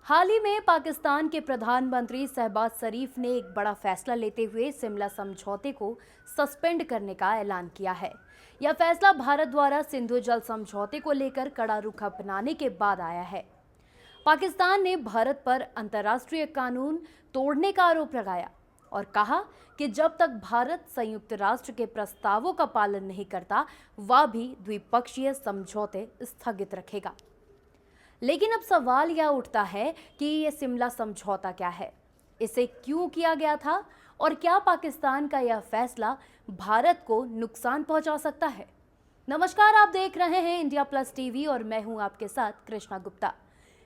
हाल ही में पाकिस्तान के प्रधानमंत्री शहबाज शरीफ ने एक बड़ा फैसला लेते हुए शिमला समझौते को सस्पेंड करने का ऐलान किया है। यह फैसला भारत द्वारा सिंधु जल समझौते को लेकर कड़ा रुख अपनाने के बाद आया है। पाकिस्तान ने भारत पर अंतर्राष्ट्रीय कानून तोड़ने का आरोप लगाया और कहा कि जब तक भारत संयुक्त राष्ट्र के प्रस्तावों का पालन नहीं करता, वह भी द्विपक्षीय समझौते स्थगित रखेगा। लेकिन अब सवाल यह उठता है कि ये शिमला समझौता क्या है, इसे क्यों किया गया था और क्या पाकिस्तान का यह फैसला भारत को नुकसान पहुंचा सकता है। नमस्कार, आप देख रहे हैं इंडिया प्लस टीवी और मैं हूं आपके साथ कृष्णा गुप्ता।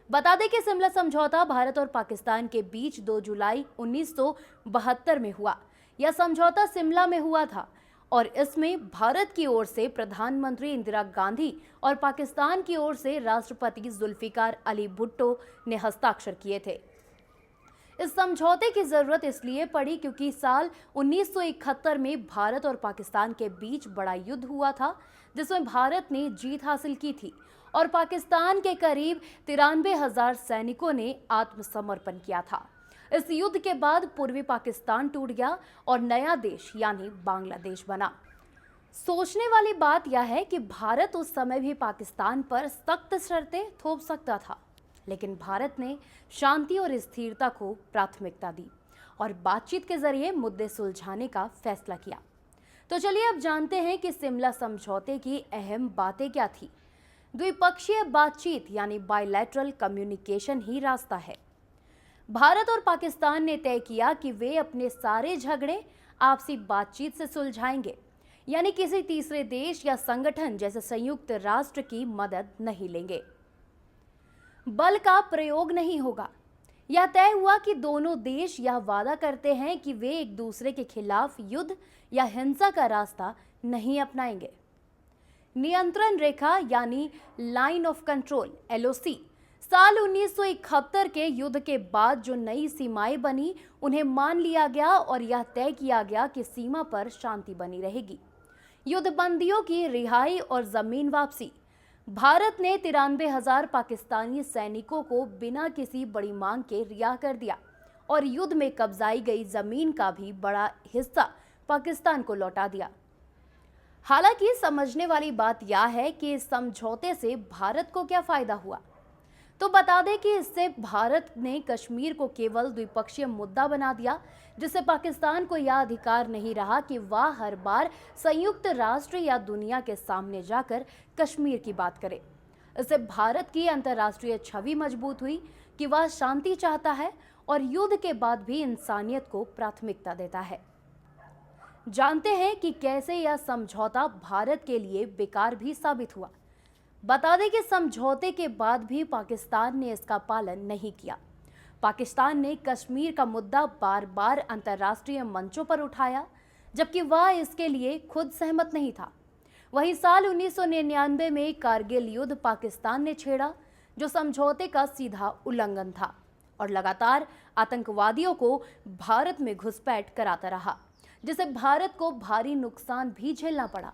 बता दें कि शिमला समझौता भारत और पाकिस्तान के बीच 2 जुलाई 1972 में हुआ। यह समझौता शिमला में हुआ था और इसमें भारत की ओर से प्रधानमंत्री इंदिरा गांधी और पाकिस्तान की ओर से राष्ट्रपति जुल्फिकार अली भुट्टो ने हस्ताक्षर किए थे। इस समझौते की जरूरत इसलिए पड़ी क्योंकि साल 1971 में भारत और पाकिस्तान के बीच बड़ा युद्ध हुआ था, जिसमें भारत ने जीत हासिल की थी और पाकिस्तान के करीब 93,000 सैनिकों ने आत्मसमर्पण किया था। इस युद्ध के बाद पूर्वी पाकिस्तान टूट गया और नया देश यानी बांग्लादेश बना। सोचने वाली बात यह है कि भारत उस समय भी पाकिस्तान पर सख्त शर्तें थोप सकता था, लेकिन भारत ने शांति और स्थिरता को प्राथमिकता दी और बातचीत के जरिए मुद्दे सुलझाने का फैसला किया। तो चलिए अब जानते हैं कि शिमला समझौते की अहम बातें क्या थी। द्विपक्षीय बातचीत यानी बायलैटरल कम्युनिकेशन ही रास्ता है। भारत और पाकिस्तान ने तय किया कि वे अपने सारे झगड़े आपसी बातचीत से सुलझाएंगे, यानी किसी तीसरे देश या संगठन जैसे संयुक्त राष्ट्र की मदद नहीं लेंगे। बल का प्रयोग नहीं होगा। यह तय हुआ कि दोनों देश यह वादा करते हैं कि वे एक दूसरे के खिलाफ युद्ध या हिंसा का रास्ता नहीं अपनाएंगे। नियंत्रण रेखा यानी लाइन ऑफ कंट्रोल LOC साल 1971 के युद्ध के बाद जो नई सीमाएं बनी, उन्हें मान लिया गया और यह तय किया गया कि सीमा पर शांति बनी रहेगी। युद्धबंदियों की रिहाई और जमीन वापसी। भारत ने 93,000 पाकिस्तानी सैनिकों को बिना किसी बड़ी मांग के रिहा कर दिया और युद्ध में कब्जाई गई जमीन का भी बड़ा हिस्सा पाकिस्तान को लौटा दिया। हालांकि समझने वाली बात यह है कि इस समझौते से भारत को क्या फायदा हुआ। तो बता दें कि इससे भारत ने कश्मीर को केवल द्विपक्षीय मुद्दा बना दिया, जिससे पाकिस्तान को यह अधिकार नहीं रहा कि वह हर बार संयुक्त राष्ट्र या दुनिया के सामने जाकर कश्मीर की बात करे। इससे भारत की अंतर्राष्ट्रीय छवि मजबूत हुई कि वह शांति चाहता है और युद्ध के बाद भी इंसानियत को प्राथमिकता देता है। जानते हैं कि कैसे यह समझौता भारत के लिए बेकार भी साबित हुआ। बता दें कि समझौते के बाद भी पाकिस्तान ने इसका पालन नहीं किया। पाकिस्तान ने कश्मीर का मुद्दा बार बार अंतर्राष्ट्रीय मंचों पर उठाया, जबकि वह इसके लिए खुद सहमत नहीं था। वहीं साल 1999 में कारगिल युद्ध पाकिस्तान ने छेड़ा, जो समझौते का सीधा उल्लंघन था और लगातार आतंकवादियों को भारत में घुसपैठ कराता रहा, जिससे भारत को भारी नुकसान भी झेलना पड़ा।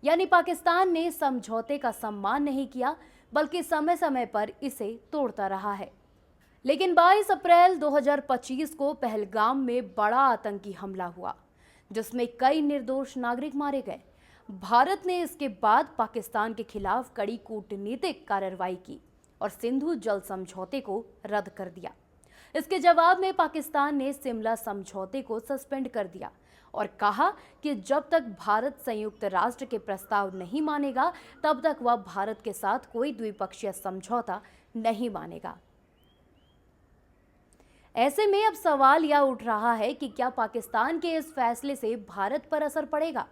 यानी पाकिस्तान ने समझौते का सम्मान नहीं किया, बल्कि समय समय पर इसे तोड़ता रहा है। लेकिन 22 अप्रैल 2025 को पहलगाम में बड़ा आतंकी हमला हुआ, जिसमें कई निर्दोष नागरिक मारे गए। भारत ने इसके बाद पाकिस्तान के खिलाफ कड़ी कूटनीतिक कार्रवाई की और सिंधु जल समझौते को रद्द कर दिया। इसके जवाब में पाकिस्तान ने शिमला समझौते को सस्पेंड कर दिया और कहा कि जब तक भारत संयुक्त राष्ट्र के प्रस्ताव नहीं मानेगा, तब तक वह भारत के साथ कोई द्विपक्षीय समझौता नहीं मानेगा। ऐसे में अब सवाल यह उठ रहा है कि क्या पाकिस्तान के इस फैसले से भारत पर असर पड़ेगा।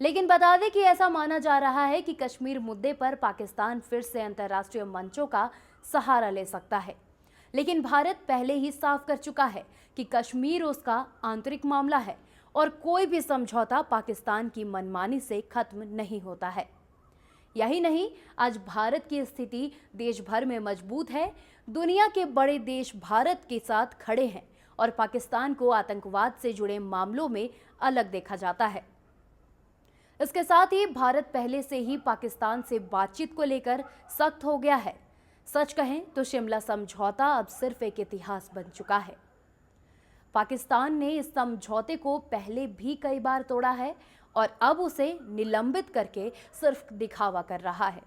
लेकिन बता दें कि ऐसा माना जा रहा है कि कश्मीर मुद्दे पर पाकिस्तान फिर से अंतर्राष्ट्रीय मंचों का सहारा ले सकता है। लेकिन भारत पहले ही साफ कर चुका है कि कश्मीर उसका आंतरिक मामला है और कोई भी समझौता पाकिस्तान की मनमानी से खत्म नहीं होता है। यही नहीं, आज भारत की स्थिति देश भर में मजबूत है। दुनिया के बड़े देश भारत के साथ खड़े हैं और पाकिस्तान को आतंकवाद से जुड़े मामलों में अलग देखा जाता है। इसके साथ ही भारत पहले से ही पाकिस्तान से बातचीत को लेकर सख्त हो गया है। सच कहें तो शिमला समझौता अब सिर्फ एक इतिहास बन चुका है। पाकिस्तान ने इस समझौते को पहले भी कई बार तोड़ा है और अब उसे निलंबित करके सिर्फ दिखावा कर रहा है।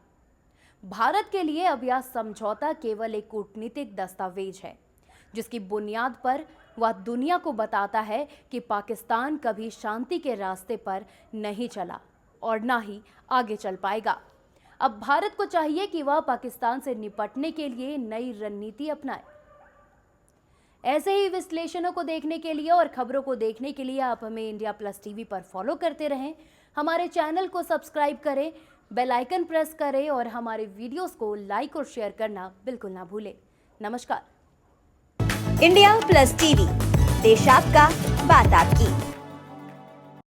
भारत के लिए अब यह समझौता केवल एक कूटनीतिक दस्तावेज है, जिसकी बुनियाद पर वह दुनिया को बताता है कि पाकिस्तान कभी शांति के रास्ते पर नहीं चला और ना ही आगे चल पाएगा। अब भारत को चाहिए कि वह पाकिस्तान से निपटने के लिए नई रणनीति अपनाए। ऐसे ही विश्लेषणों को देखने के लिए और खबरों को देखने के लिए आप हमें इंडिया प्लस टीवी पर फॉलो करते रहें। हमारे चैनल को सब्सक्राइब करें, बेल आइकन प्रेस करें और हमारे वीडियोस को लाइक और शेयर करना बिल्कुल ना भूलें। नमस्कार। इंडिया प्लस टीवी, देश आपका, बात आपकी।